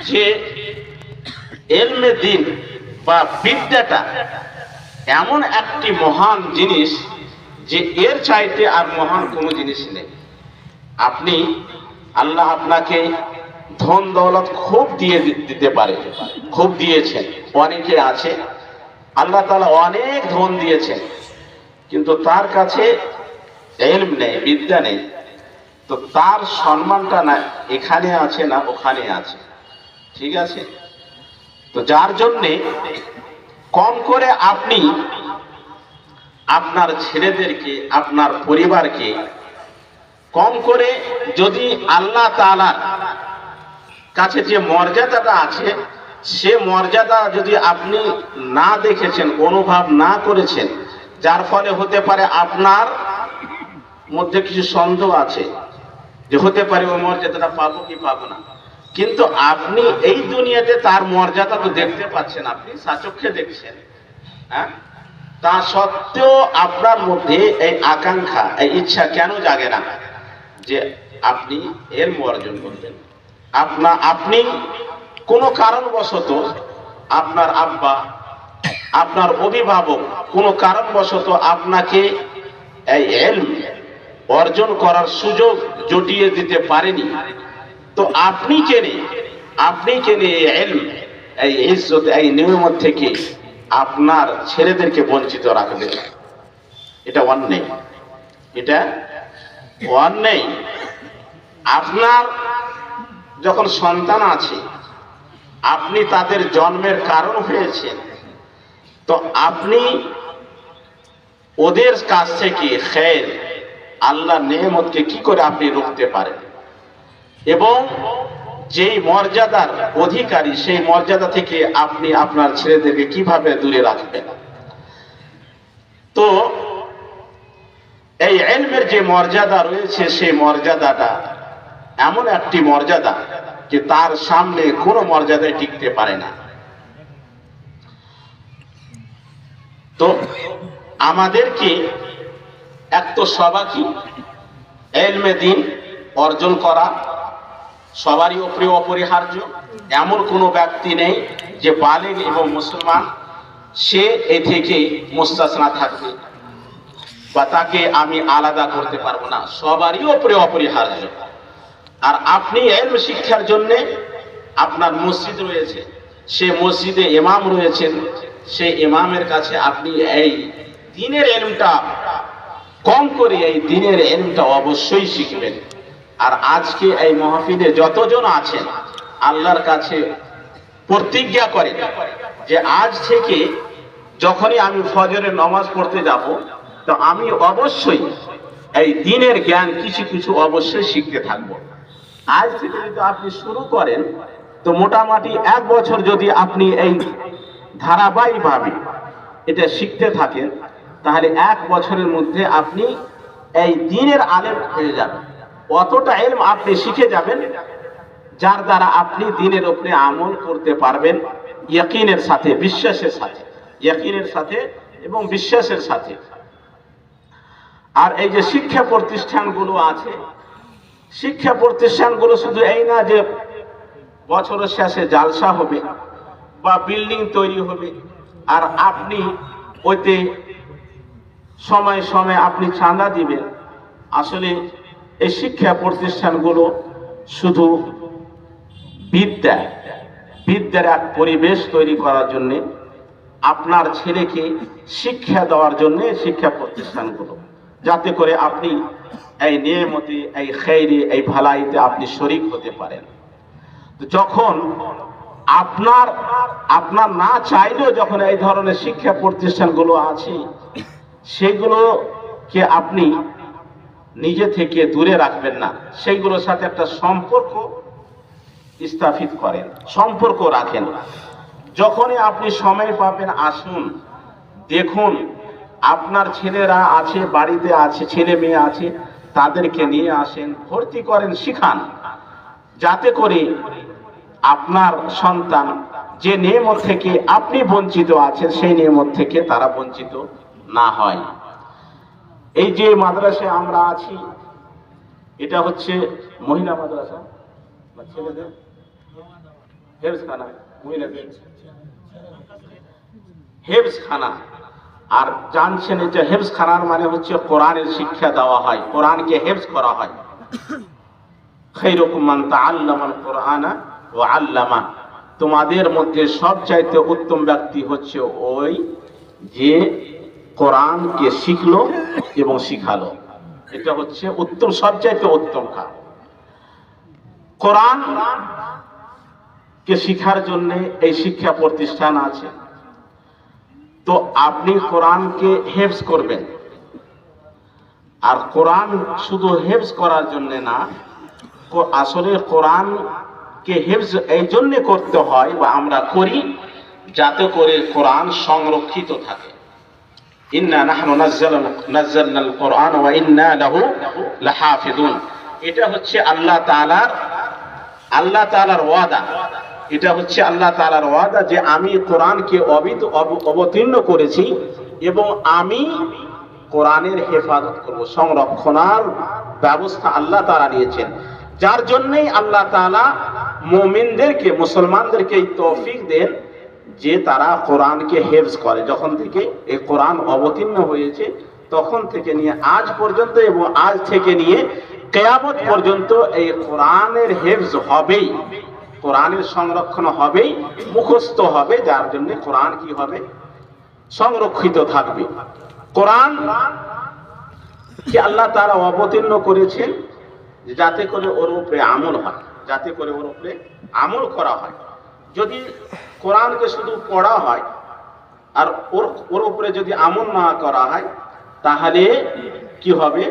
যে এলমে দিন বা বিদ্যাটা এমন একটি মহান জিনিস যে এর চাইতে আর মহান কোনো জিনিস নেই। আপনি আল্লাহ আপনাকে ধন দৌলত খুব দিতে পারে, খুব দিয়েছেন, অনেকে আছে আল্লাহ তাআলা অনেক ধন দিয়েছেন, কিন্তু তার কাছে ইলম নেই, বিদ্যা নেই, তো তার সম্মানটা না এখানে আছে না ওখানে আছে। ঠিক আছে? তো যার জন্যে কম করে আপনি আপনার ছেলেদেরকে, আপনার পরিবারকে কম করে যদি আল্লাহ তাআলার কাছে যে মর্যাদাটা আছে সে মর্যাদা যদি আপনি না দেখেছেন, অনুভব না করেছেন, যার ফলে হতে পারে আপনার মধ্যে কিছু সন্দেহ আছে যে হতে পারে ওই মর্যাদাটা পাবো কি পাবো না, কিন্তু আপনি এই দুনিয়াতে তার মর্যাদা তো দেখতে পাচ্ছেন, আপনি সচক্ষে দেখছেন, হ্যাঁ, তা সত্ত্বেও আপনার মধ্যে এই আকাঙ্ক্ষা, এই ইচ্ছা কেন জাগে না যে আপনি এর অর্জন করবেন? আপনি কোনো কারণবশত আপনার আব্বা, আপনার অভিভাবক কোনো কারণবশত আপনাকে এই ইলম অর্জন করার সুযোগ জুটিয়ে দিতে পারেনি, তো আপনি কেনে এই ইলম, এই ইজ্জত, এই নিয়ামত থেকে আপনার ছেলেদেরকে বঞ্চিত রাখবেন? এটা অন্যায়, এটা অন্যায়। আপনার যখন সন্তান আছে, আপনি তাদের জন্মের কারণ হয়েছেন, তো আপনি ওদের কাছ থেকে খের, আল্লাহ নেয়ামতকে কি করে আপনি রুখতে পারেন? এবং যেই মর্যাদার অধিকারী সেই মর্যাদা থেকে আপনি আপনার ছেলেদেরকে কিভাবে দূরে রাখবেন? তো এই ইলমের যে মর্যাদা রয়েছে সেই মর্যাদাটা এমন একটি মর্যাদা যে তার সামনে কোনো মর্যাদায় টিকতে পারে না। তো আমাদেরকে এক তো সবাইকে ইলমে দ্বীন অর্জন করা সবারই উপরে অপরিহার্য। এমন কোনো ব্যক্তি নেই যে বালিগ এবং মুসলমান সে এ থেকে মুস্তাসনা থাকবে বা তাকে আমি আলাদা করতে পারবো না, সবারই উপরে অপরিহার্য। আর আপনি ইলম শিক্ষার জন্য আপনার মসজিদ রয়েছে, সে মসজিদে ইমাম রয়েছেন, সেই ইমামের কাছে আপনি এই দ্বীনের ইলমটা কম করে এই দ্বীনের ইলমটা অবশ্যই শিখবেন। আর আজকে এই মাহফিলে যতজন আছেন আল্লাহর কাছে প্রতিজ্ঞা করেন যে আজ থেকে যখনই আমি ফজরের নামাজ পড়তে যাব, তো আমি অবশ্যই এই দ্বীনের জ্ঞান কিছু কিছু অবশ্যই শিখতে থাকবো। আজ থেকে যদি আপনি শুরু করেন, তো মোটামুটি 1 বছর যদি আপনি এই ধারাবাহিকভাবে এটা শিখতে থাকেন, তাহলে 1 বছরের মধ্যে আপনি এই দ্বীনের আলেম হয়ে যাবেন। অতটা ইলম আপনি শিখে যাবেন যার দ্বারা আপনি দ্বীনের উপরে আমল করতে পারবেন ইয়াকিনের সাথে, বিশ্বাসের সাথে, ইয়াকিনের সাথে এবং বিশ্বাসের সাথে। আর এই যে শিক্ষা প্রতিষ্ঠানগুলো আছে, শিক্ষা প্রতিষ্ঠানগুলো শুধু এই না যে বছরের শেষে জালসা হবে বা বিল্ডিং তৈরি হবে আর আপনি ওইতে সময় সময় আপনি চাঁদা দিবেন। আসলে এই শিক্ষা প্রতিষ্ঠানগুলো শুধু বিদ্যার এক পরিবেশ তৈরি করার জন্য, আপনার ছেলেকে শিক্ষা দেওয়ার জন্য শিক্ষা প্রতিষ্ঠানগুলো, যাতে করে আপনি এই নিয়ামতে, এই খেরে, এই ভালাইতে আপনি শরীক হতে পারেন। যখন আপনার না চাইলেও যখন এই ধরনের শিক্ষা প্রতিষ্ঠানগুলো আছে, সেগুলোকে আপনি নিজে থেকে দূরে রাখবেন না, সেইগুলোর সাথে একটা সম্পর্ক স্থাপিত করেন, সম্পর্ক রাখেন। যখনই আপনি সময় পাবেন আসুন, দেখুন আপনার ছেলেরা আছে, বাড়িতে আছে, ছেলে মেয়ে আছে, তাদেরকে নিয়ে আসেন, ভর্তি করেন, শিখান, যাতে করে আপনার সন্তান যে নিয়ামত থেকে আপনি বঞ্চিত আছেন সেই নিয়ামত থেকে তারা বঞ্চিত না হয়। এই যে মাদ্রাসায় আমরা আছি, এটা হচ্ছে মহিলা মাদ্রাসা বা ছেলেদের, হেফজখানা, মহিলাদের হেফজখানা। আর জানছেন এটা হেফজখানার মানে হচ্ছে কোরআনের শিক্ষা দেওয়া হয়, কোরআনকে হেফজ করা হয়। খায়রুকুম মান তাআল্লামাল কুরআনা ওয়া আল্লামা, তোমাদের মধ্যে সবচাইতে উত্তম ব্যক্তি হচ্ছে ওই যে কোরআনকে শিখলো এবং শিখালো। এটা হচ্ছে উত্তম, সবচাইতে উত্তম কাজ। কোরআন কে শিখার জন্য এই শিক্ষা প্রতিষ্ঠান আছে। তো আপনি কোরআনকে হেফজ করবেন, আর কোরআন শুধু হেফজ করার জন্য না, আসলে কোরআনকে হেফজ এই জন্য করতে হয় বা আমরা করি যাতে করে কোরআন সংরক্ষিত থাকে। ইন্না নাহনু নাযালনাল কুরআন ওয়া ইন্না লাহু লাহাফিজুন, এটা হচ্ছে আল্লাহ তাআলার ওয়াদা। এটা হচ্ছে আল্লাহ তাআলার ওয়াদা যে আমি কোরআনকে অবতীর্ণ করেছি এবং আমি কোরআনের হেফাজত করব, সংরক্ষণের ব্যবস্থা আল্লাহ তাআলা নিয়েছেন। যার জন্যই আল্লাহ তাআলা মুমিনদেরকে, মুসলমানদেরকে এই তৌফিক দেন যে তারা কোরআনকে হেফজ করে। যখন থেকে এই কোরআন অবতীর্ণ হয়েছে তখন থেকে নিয়ে আজ পর্যন্ত এবং আজ থেকে নিয়ে কিয়ামত পর্যন্ত এই কোরআনের হেফজ হবেই, কোরআনের সংরক্ষণ হবেই, মুখস্থ হবে। যার জন্য কোরআন কি হবে? সংরক্ষিত থাকবে। কোরআন কি আল্লাহ তাআলা অবতীর্ণ করেছেন যাতে করে ওর উপরে আমল হয়, যাতে করে ওর উপরে আমল করা হয়। যদি কোরআনকে শুধু পড়া হয় আর ওর উপরে যদি আমল না করা হয় তাহলে কি হবে?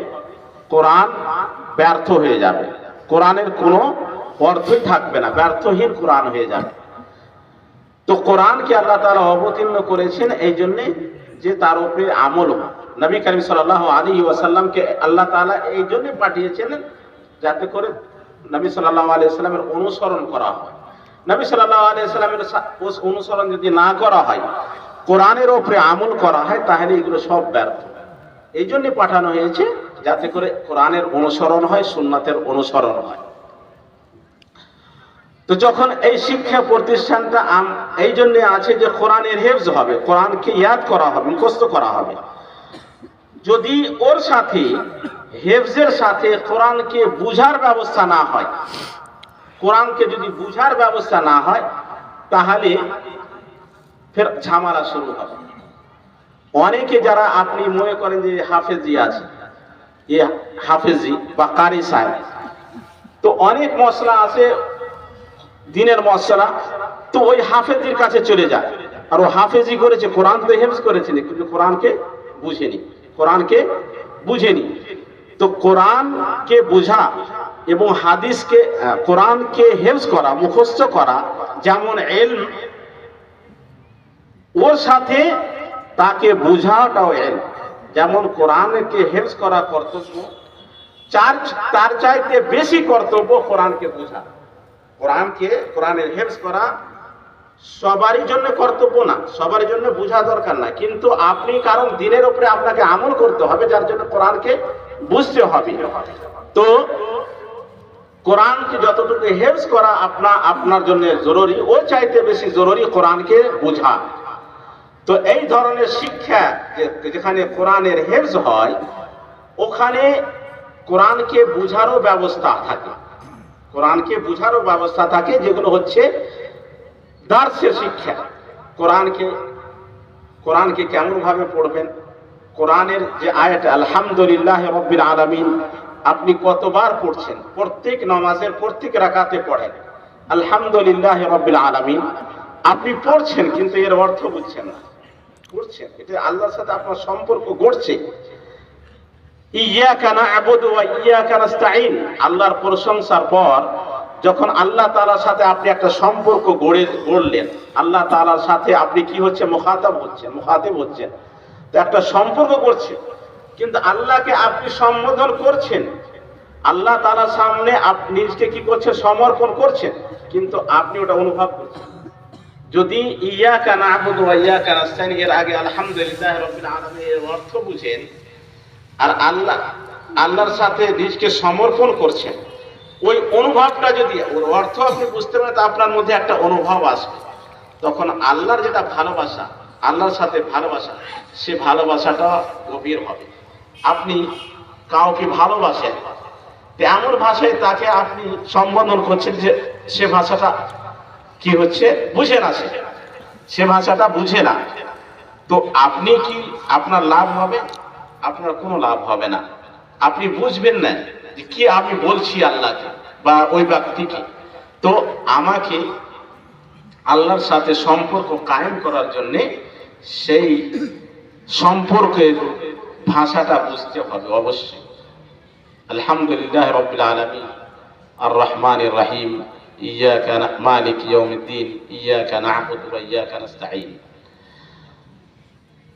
কোরআন ব্যর্থ হয়ে যাবে, কোরআনের কোনো অর্থই থাকবে না, ব্যর্থহীন কোরআন হয়ে যাবে। তো কোরআনকে আল্লাহ তাআলা অবতীর্ণ করেছেন এই জন্যে যে তার উপরে আমল হয়। নবী করিম সাল্লাল্লাহু আলাইহি ওয়াসাল্লামকে আল্লাহ তাআলা এই জন্য পাঠিয়েছেন যাতে করে নবী সাল্লাল্লাহু আলাইহি ওয়াসাল্লামের অনুসরণ করা হয়। নবী সাল্লাল্লাহু আলাইহি ওয়াসাল্লামের অনুসরণ যদি না করা হয়, কোরআনের উপরে আমল করা হয়, তাহলে এগুলো সব ব্যর্থ। এই জন্য পাঠানো হয়েছে যাতে করে কোরআনের অনুসরণ হয়, সুন্নাতের অনুসরণ হয়। তো যখন এই শিক্ষা প্রতিষ্ঠানটা এই জন্য আছে যে কোরআনের হেফজ হবে, কোরআনকে ইয়াদ করা হবে, মুখস্থ করা হবে। যদি ওর সাথে হেফজের সাথে কোরআনকে বুঝার ব্যবস্থা না হয়, কোরআনকে যদি বুঝার ব্যবস্থা না হয় তাহলে ফের ঝামেলা শুরু হবে। অনেকে যারা আপনি মনে করেন যে হাফেজি আছে, এ হাফেজি বা কারি সাহেব, তো অনেক মশলা আছে দিনের মশলা, তো ওই হাফেজির কাছে চলে যায়। আর ও হাফেজি করেছে, কোরআন তো হেফজ করেছেন কিন্তু কোরআনকে বুঝেনি, কোরআনকে বুঝেনি। তো কোরআনকে বোঝা এবং হাদিসকে, কোরআনকে হেফজ করা, মুখস্থ করা যেমন ইলম, ওর সাথে তাকে বোঝাটাও ইলম। যেমন কোরআনকে হেফজ করা কর্তব্য, তার চাইতে বেশি কর্তব্য কোরআনকে বোঝা। কোরআনের হেফজ করা সবারই জন্য কর্তব্য না, সবার জন্য বোঝা দরকার না, কিন্তু আপনি কারণ দিনের উপরে আপনাকে আমল করতে হবে, যার জন্য কোরআনকে বুঝতে হবে। তো কোরআনকে যতটুকু হেফজ করা আপনার জন্য জরুরি, ওর চাইতে বেশি জরুরি কোরআনকে বোঝা। তো এই ধরনের শিক্ষা যেখানে কোরআনের হেফজ হয়, ওখানে কোরআনকে বুঝারও ব্যবস্থা থাকে, কোরআনকে বুঝারও ব্যবস্থা থাকে, যেগুলো হচ্ছে দার্সের শিক্ষা। কোরআনকে কেমন ভাবে পড়বেন, কোরআনের যে আয়াত আলহামদুলিল্লাহ রাব্বিল আলামিন আপনি কতবার পড়ছেন, প্রত্যেক নামাজের প্রত্যেক রাকাতে পড়েন আলহামদুলিল্লাহ রাব্বিল আলামিন, আপনি পড়ছেন কিন্তু এর অর্থ বুঝছেন না, পড়ছেন, এটা আল্লাহর সাথে আপনার সম্পর্ক গড়ছে। ইয়াকা না'বুদু ওয়া ইয়াকা নাস্তাঈন, আল্লাহর প্রশংসার পর যখন আল্লাহ তাআলার সাথে আপনি একটা সম্পর্ক গড়লেন, আল্লাহ তাআলার সাথে আপনি কি হচ্ছে, মুখাতাব হচ্ছেন, তো একটা সম্পর্ক করছেন, কিন্তু আল্লাহকে আপনি সম্বোধন করছেন, আল্লাহ তাআলার সামনে আপনি নিজকে কি করছেন, সমর্পণ করছেন, কিন্তু আপনি ওটা অনুভব করছেন। যদি ইয়াকা না'বুদু ওয়া ইয়াকা নাস্তাঈন এর আগে আলহামদুলিল্লাহ রাব্বিল আলামিন এর অর্থ বুঝেন আর আল্লাহর সাথে নিজকে সমর্পণ করছেন, ওই অনুভবটা যদি, ওর অর্থ আপনি বুঝতে পারেন, তা আপনার মধ্যে একটা অনুভব আসবে, তখন আল্লাহর যেটা ভালোবাসা, আল্লাহর সাথে ভালোবাসা, সে ভালোবাসাটা গভীর হবে। আপনি কাউকে ভালোবাসেন, এমন ভাষায় তাকে আপনি সম্বোধন করছেন যে সে ভাষাটা কি হচ্ছে বুঝে না, সে ভাষাটা বুঝে না, তো আপনি কি, আপনার লাভ হবে? আপনার কোনো লাভ হবে না। আপনি বুঝবেন না যে কি আমি বলছি আল্লাহকে বা ওই ব্যক্তিকে। তো আমাকে আল্লাহর সাথে সম্পর্ক কায়েম করার জন্যে সেই সম্পর্কের ভাষাটা বুঝতে হবে অবশ্যই। আলহামদুলিল্লাহ রাব্বিল আলামিন আর রহমানির রহিম ইয়াকা মালিক ইয়াউমিদ্দিন ইয়াকা না'বুদু ওয়া ইয়াকা নাস্তাঈন।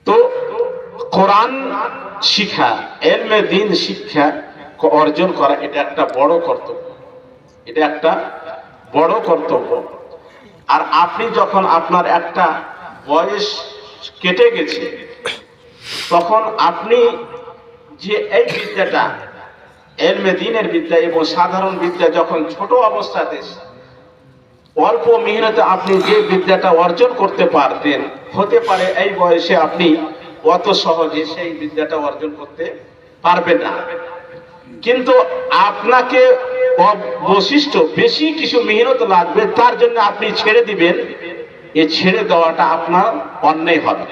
তো কোরআন শিক্ষা, ইলমে দ্বীন শিক্ষা অর্জন করা, এটা একটা বড় কর্তব্য, এটা একটা বড় কর্তব্য। আর আপনি যখন আপনার একটা বয়স কেটে গেছে, তখন আপনি যে এই বিদ্যাটা, ইলমে দ্বীনের বিদ্যা এবং সাধারণ বিদ্যা, যখন ছোট অবস্থাতে অল্প মেহনতে আপনি যে বিদ্যাটা অর্জন করতে পারতেন, হতে পারে এই বয়সে আপনি অত সহজে সেই বিদ্যাটা অর্জন করতে পারবেন না। কিন্তু আপনাকে অবশিষ্ট বেশি কিছু মেহনত লাগবে, তার জন্য আপনি ছেড়ে দিবেন। এই ছেড়ে দেওয়াটা আপনার অন্যায় হবে।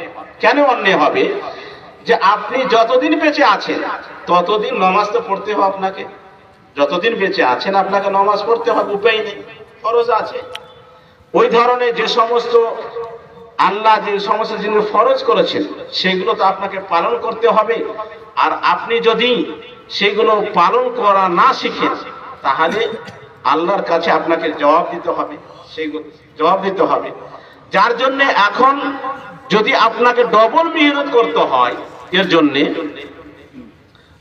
কেন অন্যায় হবে? যে আপনি যতদিন বেঁচে আছেন ততদিন নামাজ তো পড়তে হবে আপনাকে। যতদিন বেঁচে আছেন আপনাকে নামাজ পড়তে হবে, উপায় নেই, ফরজ আছে। ওই ধরনের যে সমস্ত আল্লাহ যে সমস্ত জিনিস ফরজ করেছেন সেগুলো তো আপনাকে পালন করতে হবে। আর আপনি যদি সেগুলো পালন করা না শিখেন, তাহলে আল্লাহর কাছে আপনাকে জবাব দিতে হবে, সেগুলো জবাব দিতে হবে। যার জন্য এখন যদি আপনাকে ডবল মেহনত করতে হয় এর জন্যে,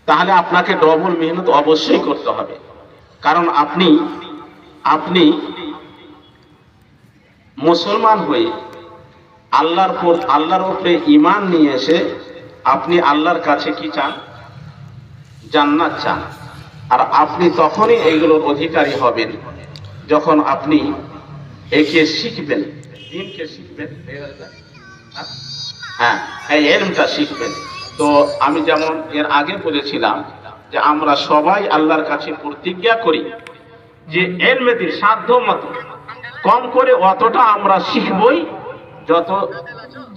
তাহলে আপনাকে ডবল মেহনত অবশ্যই করতে হবে। কারণ আপনি মুসলমান হয়ে আল্লাহর উপরে ঈমান নিয়ে এসে আপনি আল্লাহর কাছে কি চান? জান্নাত চান। আর আপনি তখনই এইগুলোর অধিকারী হবেন যখন আপনি একে শিখবেন, দ্বীনকে শিখবেন, হ্যাঁ, এই ইলমটা শিখবেন। তো আমি যেমন এর আগে বলেছিলাম যে আমরা সবাই আল্লাহর কাছে প্রতিজ্ঞা করি যে ইলমে দ্বীন সাধ্য মতো কম করে অতটা আমরা শিখবই, যত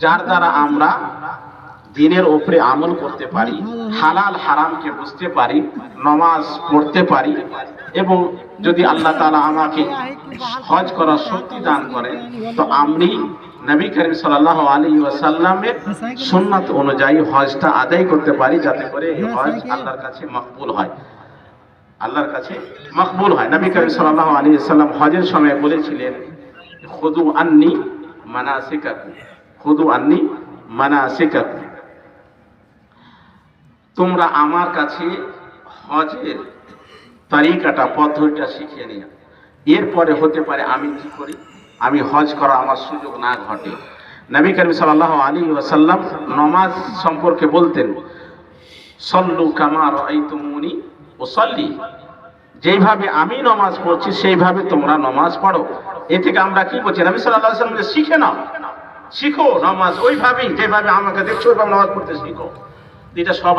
যার দ্বারা আমরা দ্বীনের উপরে আমল করতে পারি, হালাল হারামকে বুঝতে পারি, নামাজ পড়তে পারি। এবং যদি আল্লাহ তাআলা আমাকে হজ করার শক্তি দান করেন, তো আমি নবী করিম সাল্লাল্লাহু আলাইহি ওয়াসাল্লামের সুন্নাত অনুযায়ী হজটা আদায় করতে পারি, যাতে করে এই হজ আল্লাহর কাছে মকবুল হয়, আল্লাহর কাছে মকবুল হয়। নবী করিম সাল্লাল্লাহু আলাইহি ওয়াসাল্লাম হজের সময় বলেছিলেন, খুদু আন্নি মানাসিকাকুম, খুদু আন্নি মানাসিকাকুম, তোমরা আমার কাছে হজের তরিকাটা, পদ্ধতিটা শিখে নিও। এরপরে হতে পারে আমি কি করি, আমি হজ করা আমার সুযোগ না ঘটে। নবী করিম সাল্লাল্লাহু আলাইহি ওয়াসাল্লাম নামাজ সম্পর্কে বলতেন, সল্লু কামা রাআইতুমুনি উসাল্লি, যেইভাবে আমি নামাজ পড়ছি সেইভাবে তোমরা নামাজ পড়ো। এ থেকে আমরা কি বলছি? নবী সাল্লাল্লাহু আলাইহি ওয়াসাল্লাম শিখে নাও, শিখো নামাজ ওইভাবেই, যেভাবে আমাকে দেখছো ওইভাবে নামাজ পড়তে শিখো। এটা সব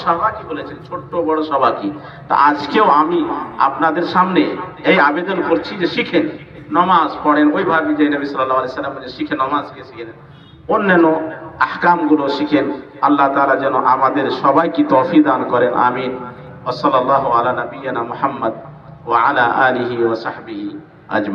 সবাইকে বলেছেন, ছোট্ট বড় সবাইকে। তা আজকেও আমি আপনাদের সামনে এই আবেদন করছি যে শিখেন, নামাজ পড়েন ওইভাবে যে নবী সাল্লাল্লাহু আলাইহি ওয়াসাল্লাম শিখে, নামাজকে শিখেন, অন্যান্য আহকামগুলো শিখেন। আল্লাহ তাআলা যেন আমাদের সবাইকে তৌফিক দান করেন, আমিন। ওয়া সাল্লাল্লাহু আলা নাবিয়িনা মুহাম্মদ ওয়া আলা আলিহি ওয়া সাহবিহি আজমাইন।